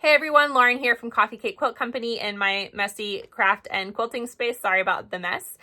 Hey everyone, Lauren here from Coffee Cake Quilt Company in my messy craft and quilting space. Sorry about the mess.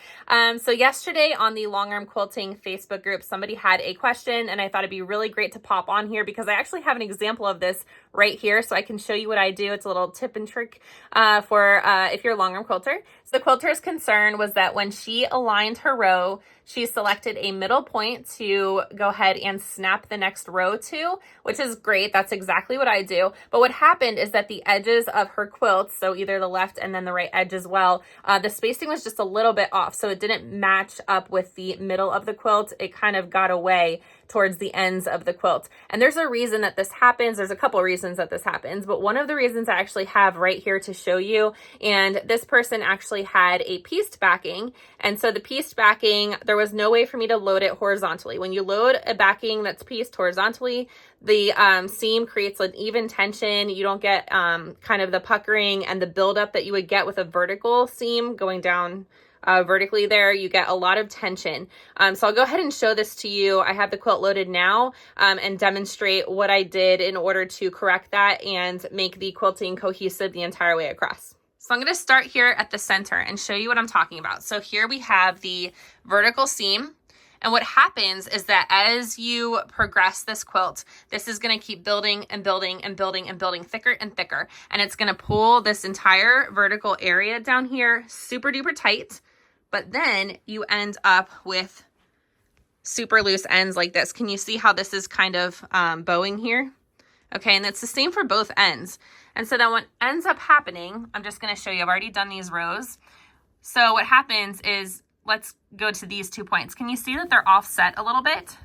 So yesterday on the Longarm Quilting Facebook group, somebody had a question and I thought it'd be really great to pop on here because I actually have an example of this right here so I can show you what I do. It's a little tip and trick for if you're a Longarm quilter. So the quilter's concern was that when she aligned her row, she selected a middle point to go ahead and snap the next row to, which is great. That's exactly what I do. But what happened is that the edges of her quilt, so either the left and then the right edge as well, the spacing was just a little bit off. So it didn't match up with the middle of the quilt. It kind of got away towards the ends of the quilt. And there's a reason that this happens. There's a couple of reasons that this happens, but one of the reasons I actually have right here to show you, and this person actually had a pieced backing. And so the pieced backing, there was no way for me to load it horizontally. When you load a backing that's pieced horizontally, the seam creates an even tension. You don't get kind of the puckering and the buildup that you would get with a vertical seam going down vertically there. You get a lot of tension. So I'll go ahead and show this to you. I have the quilt loaded now and demonstrate what I did in order to correct that and make the quilting cohesive the entire way across. So I'm going to start here at the center and show you what I'm talking about. So here we have the vertical seam. And what happens is that as you progress this quilt, this is going to keep building and building and building and building thicker and thicker. And it's going to pull this entire vertical area down here super duper tight. But then you end up with super loose ends like this. Can you see how this is kind of bowing here? Okay, and it's the same for both ends. And so then what ends up happening, I'm just going to show you, I've already done these rows. So what happens is, let's go to these 2 points. Can you see that they're offset a little bit?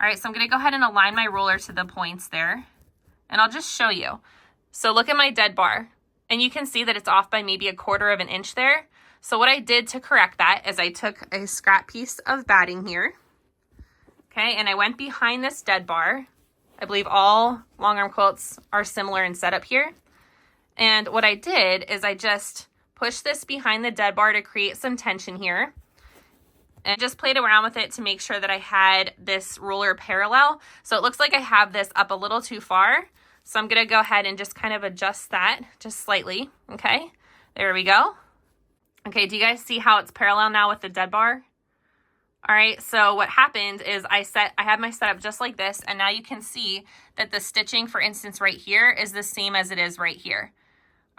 All right, so I'm going to go ahead and align my ruler to the points there. And I'll just show you. So look at my dead bar. And you can see that it's off by maybe 1/4 of an inch there. So what I did to correct that is I took a scrap piece of batting here. Okay, and I went behind this dead bar. I believe all Longarm quilts are similar in setup here. And what I did is I just pushed this behind the dead bar to create some tension here. And just played around with it to make sure that I had this ruler parallel. So it looks like I have this up a little too far. So I'm going to go ahead and just kind of adjust that just slightly. Okay, there we go. Okay, do you guys see how it's parallel now with the dead bar? All right, so what happened is I had my setup just like this, and now you can see that the stitching, for instance, right here is the same as it is right here.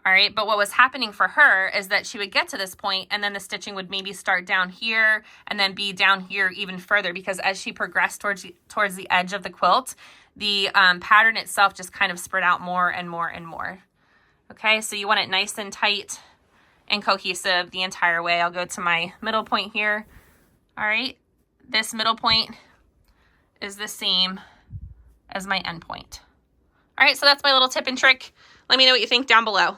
All right, but what was happening for her is that she would get to this point and then the stitching would maybe start down here and then be down here even further, because as she progressed towards the edge of the quilt, the pattern itself just kind of spread out more and more and more. Okay, so you want it nice and tight and cohesive the entire way. I'll go to my middle point here. All right, this middle point is the same as my end point. All right, so that's my little tip and trick. Let me know what you think down below.